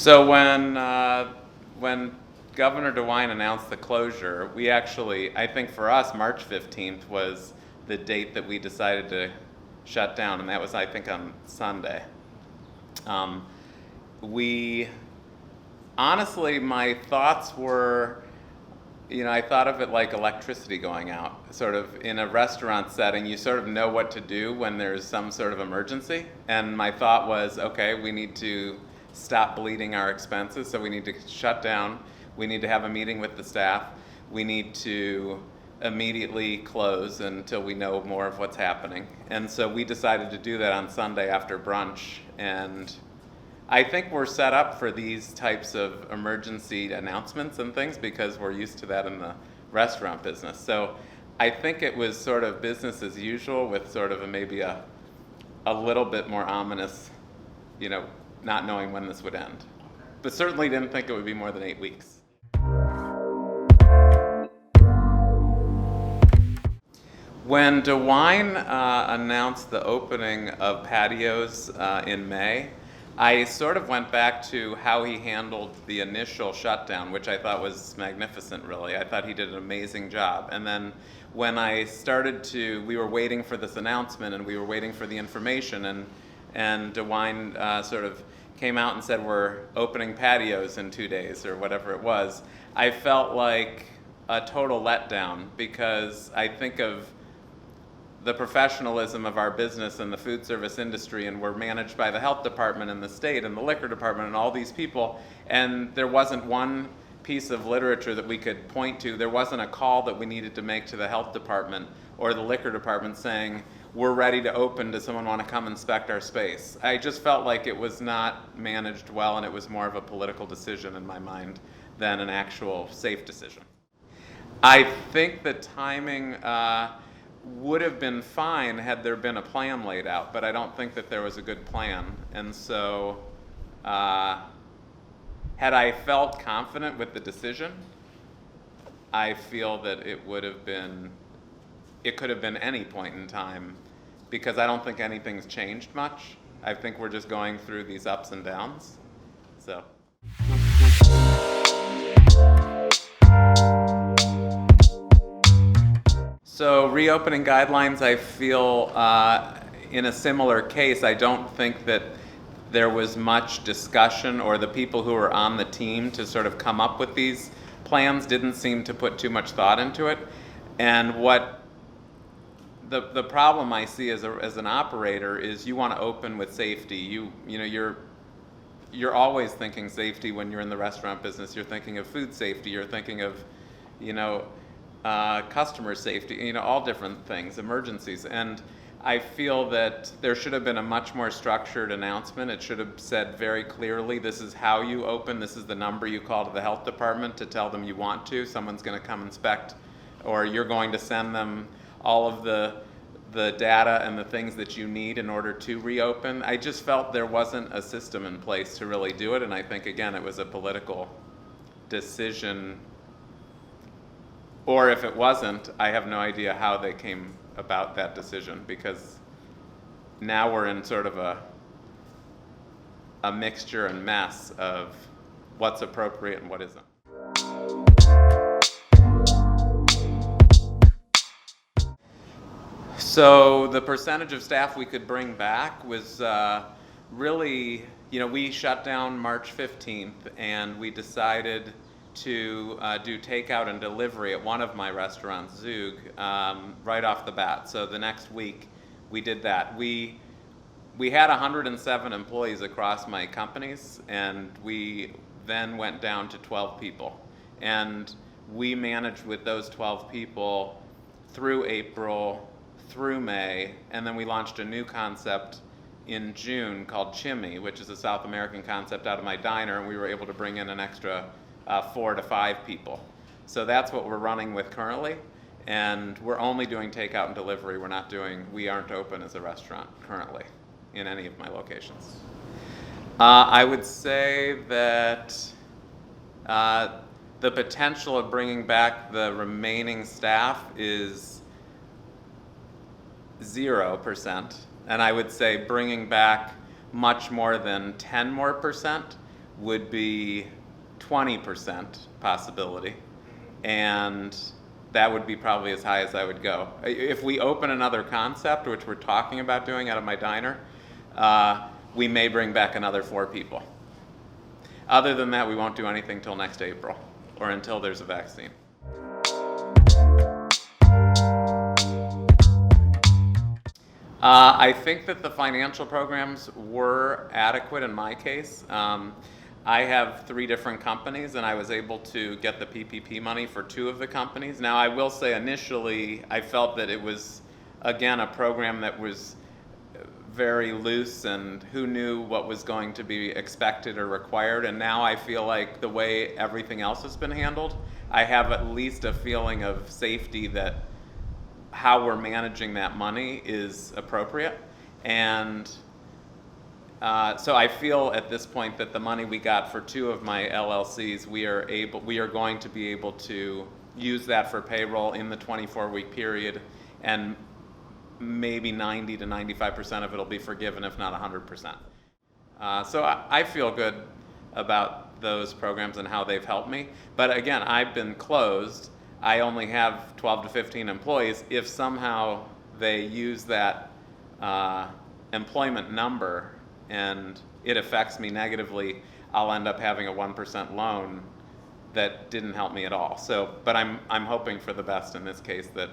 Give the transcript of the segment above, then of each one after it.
So when Governor DeWine announced the closure, we actually, I think for us, March 15th was the date that we decided to shut down, and that was, I think, on Sunday. Honestly, my thoughts were, I thought of it like electricity going out. Sort of in a restaurant setting, you sort of know what to do when there's some sort of emergency. And my thought was, okay, we need to stop bleeding our expenses, so we need to shut down. We need to have a meeting with the staff. We need to immediately close until we know more of what's happening. And so we decided to do that on Sunday after brunch. And I think we're set up for these types of emergency announcements and things because we're used to that in the restaurant business. So I think it was sort of business as usual with sort of maybe a little bit more ominous, not knowing when this would end. But certainly didn't think it would be more than 8 weeks. When DeWine announced the opening of patios in May, I sort of went back to how he handled the initial shutdown, which I thought was magnificent, really. I thought he did an amazing job. And then when I we were waiting for this announcement and we were waiting for the information, and DeWine sort of came out and said, we're opening patios in 2 days or whatever it was, I felt like a total letdown because I think of the professionalism of our business and the food service industry, and we're managed by the health department and the state and the liquor department and all these people, and there wasn't one piece of literature that we could point to. There wasn't a call that we needed to make to the health department or the liquor department saying, we're ready to open, does someone want to come inspect our space? I just felt like it was not managed well, and it was more of a political decision in my mind than an actual safe decision. I think the timing would have been fine had there been a plan laid out, but I don't think that there was a good plan. And so had I felt confident with the decision, I feel that it could have been any point in time, because I don't think anything's changed much. I think we're just going through these ups and downs. So reopening guidelines, I feel in a similar case, I don't think that there was much discussion, or the people who were on the team to sort of come up with these plans didn't seem to put too much thought into it. And what the problem I see as an operator is you want to open with safety. You're always thinking safety when you're in the restaurant business. You're thinking of food safety. You're thinking of, customer safety, all different things, emergencies. And I feel that there should have been a much more structured announcement. It should have said very clearly, this is how you open, this is the number you call to the health department to tell them you want to. Someone's going to come inspect, or you're going to send them all of the data and the things that you need in order to reopen. I just felt there wasn't a system in place to really do it, and I think, again, it was a political decision. Or if it wasn't, I have no idea how they came about that decision, because now we're in sort of a mixture and mess of what's appropriate and what isn't. So the percentage of staff we could bring back was really, we shut down March 15th, and we decided to do takeout and delivery at one of my restaurants, Zhug, right off the bat. So the next week we did that. We had 107 employees across my companies, and we then went down to 12 people. And we managed with those 12 people through April, through May, and then we launched a new concept in June called Chimi, which is a South American concept out of my diner, and we were able to bring in an extra 4 to 5 people. So that's what we're running with currently, and we're only doing takeout and delivery. We aren't open as a restaurant currently in any of my locations. I would say that the potential of bringing back the remaining staff is 0%, and I would say bringing back much more than 10% more would be 20% possibility, and that would be probably as high as I would go. If we open another concept, which we're talking about doing out of my diner, we may bring back another 4 people. Other than that, we won't do anything till next April, or until there's a vaccine. I think that the financial programs were adequate in my case. I have 3 different companies, and I was able to get the PPP money for 2 of the companies. Now, I will say initially, I felt that it was, again, a program that was very loose, and who knew what was going to be expected or required. And now I feel like the way everything else has been handled, I have at least a feeling of safety that how we're managing that money is appropriate. And so I feel at this point that the money we got for 2 of my LLCs, we are going to be able to use that for payroll in the 24-week period, and maybe 90 to 95% of it will be forgiven, if not 100%. So I feel good about those programs and how they've helped me. But again, I've been closed. I only have 12 to 15 employees. If somehow they use that employment number and it affects me negatively, I'll end up having a 1% loan that didn't help me at all. So, but I'm hoping for the best in this case, that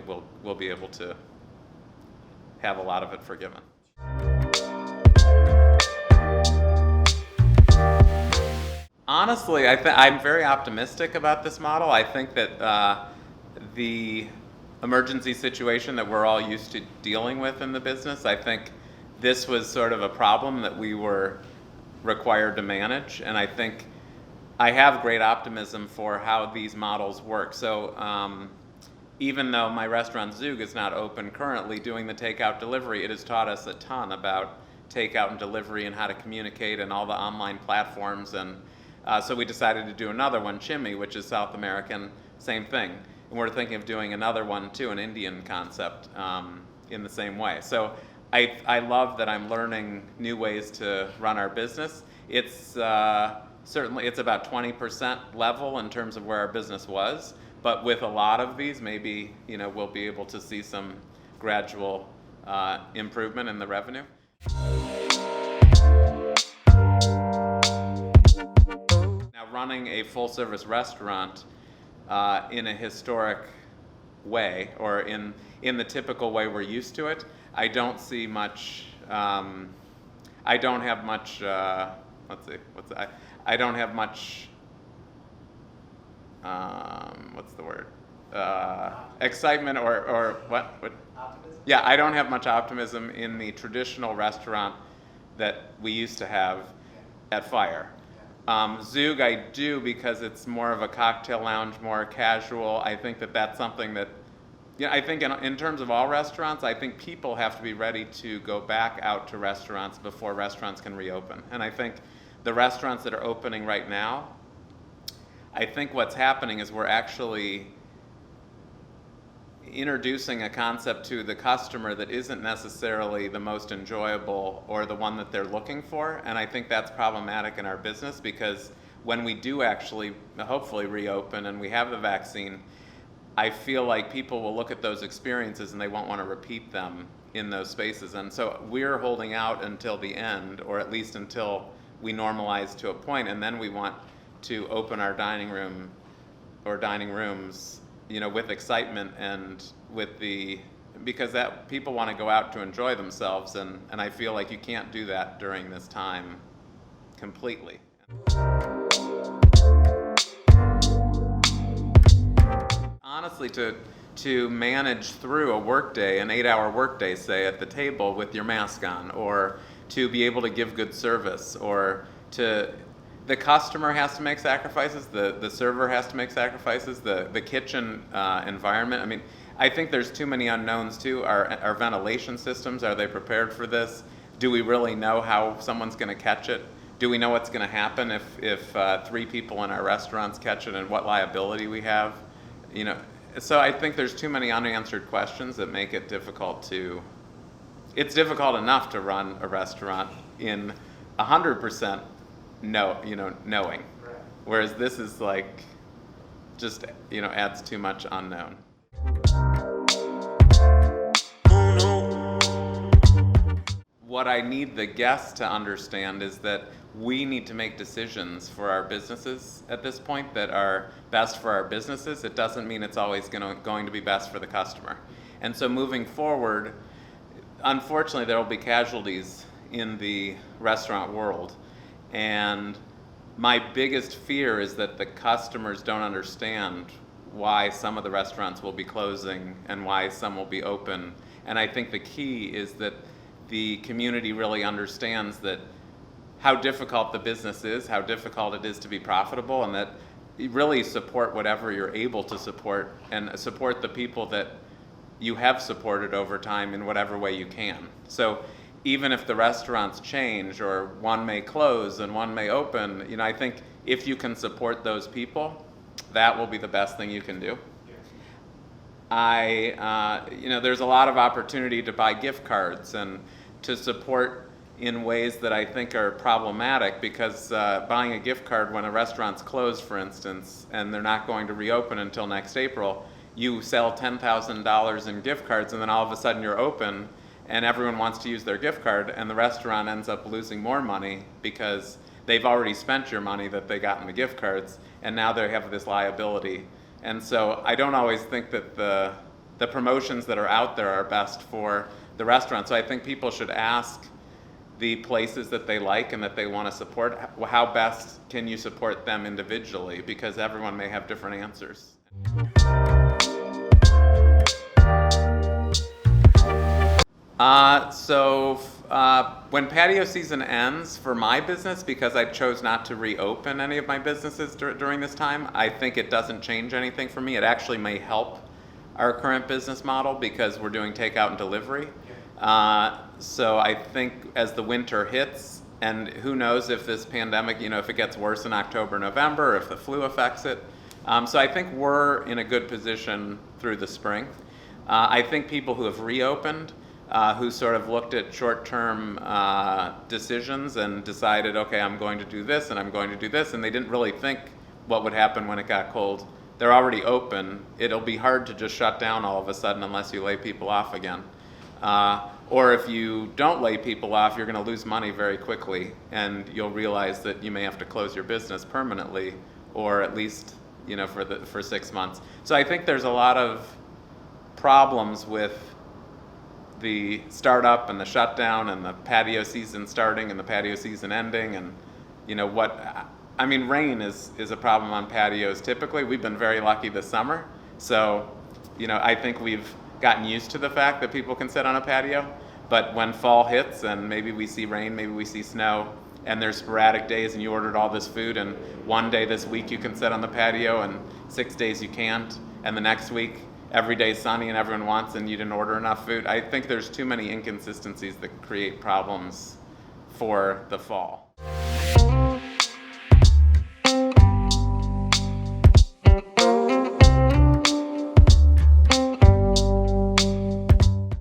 we'll be able to have a lot of it forgiven. Honestly, I'm very optimistic about this model. I think that the emergency situation that we're all used to dealing with in the business, I think this was sort of a problem that we were required to manage, and I think I have great optimism for how these models work. So even though my restaurant Zhug is not open currently, doing the takeout delivery, it has taught us a ton about takeout and delivery and how to communicate and all the online platforms. And so we decided to do another one, Chimi, which is South American, same thing. And we're thinking of doing another one too, an Indian concept, in the same way. So I love that I'm learning new ways to run our business. It's certainly, it's about 20% level in terms of where our business was. But with a lot of these, maybe we'll be able to see some gradual improvement in the revenue. Now, running a full-service restaurant in a historic way, or in the typical way we're used to it, I don't see much. I don't have much. Let's see. I don't have much. What's the word? Excitement or what? Optimism? Yeah, I don't have much optimism in the traditional restaurant that we used to have at Fire. Zhug I do, because it's more of a cocktail lounge, more casual. I think that that's something that, I think in terms of all restaurants, I think people have to be ready to go back out to restaurants before restaurants can reopen. And I think the restaurants that are opening right now, I think what's happening is we're actually introducing a concept to the customer that isn't necessarily the most enjoyable or the one that they're looking for. And I think that's problematic in our business, because when we do actually hopefully reopen and we have the vaccine, I feel like people will look at those experiences and they won't want to repeat them in those spaces. And so we're holding out until the end, or at least until we normalize to a point, and then we want to open our dining room or dining rooms, with excitement and because that people want to go out to enjoy themselves, and I feel like you can't do that during this time completely. Honestly, to manage through a workday, an 8-hour workday, say, at the table with your mask on, or to be able to give good service, or the customer has to make sacrifices, the server has to make sacrifices, the kitchen environment. I mean, I think there's too many unknowns too. Our ventilation systems, are they prepared for this? Do we really know how someone's going to catch it? Do we know what's going to happen if 3 people in our restaurants catch it, and what liability we have? So I think there's too many unanswered questions that make it difficult it's difficult enough to run a restaurant in 100% knowing. Whereas this is like, just, adds too much unknown. What I need the guests to understand is that we need to make decisions for our businesses at this point that are best for our businesses. It doesn't mean it's always going to be best for the customer. And so moving forward, unfortunately, there will be casualties in the restaurant world. And my biggest fear is that the customers don't understand why some of the restaurants will be closing and why some will be open. And I think the key is that the community really understands that how difficult the business is, how difficult it is to be profitable, and that you really support whatever you're able to support, and support the people that you have supported over time in whatever way you can. So even if the restaurants change, or one may close and one may open, I think if you can support those people, that will be the best thing you can do. There's a lot of opportunity to buy gift cards and to support in ways that I think are problematic, because buying a gift card when a restaurant's closed, for instance, and they're not going to reopen until next April, you sell $10,000 in gift cards, and then all of a sudden you're open and everyone wants to use their gift card, and the restaurant ends up losing more money because they've already spent your money that they got in the gift cards, and now they have this liability. And so I don't always think that the promotions that are out there are best for the restaurant. So I think people should ask the places that they like and that they want to support, how best can you support them individually, because everyone may have different answers. When patio season ends for my business, because I chose not to reopen any of my businesses during this time, I think it doesn't change anything for me. It actually may help our current business model because we're doing takeout and delivery. So I think as the winter hits, and who knows if this pandemic, if it gets worse in October, November, or if the flu affects it. So I think we're in a good position through the spring. I think people who have reopened, who sort of looked at short-term decisions and decided, okay, I'm going to do this and I'm going to do this, and they didn't really think what would happen when it got cold. They're already open. It'll be hard to just shut down all of a sudden unless you lay people off again. Or if you don't lay people off, you're going to lose money very quickly, and you'll realize that you may have to close your business permanently, or at least for 6 months. So I think there's a lot of problems with the startup and the shutdown and the patio season starting and the patio season ending, and rain is a problem on patios typically. We've been very lucky this summer, so I think we've gotten used to the fact that people can sit on a patio. But when fall hits and maybe we see rain, maybe we see snow, and there's sporadic days and you ordered all this food, and one day this week you can sit on the patio and 6 days you can't, and the next week every day's sunny and everyone wants and you didn't order enough food. I think there's too many inconsistencies that create problems for the fall.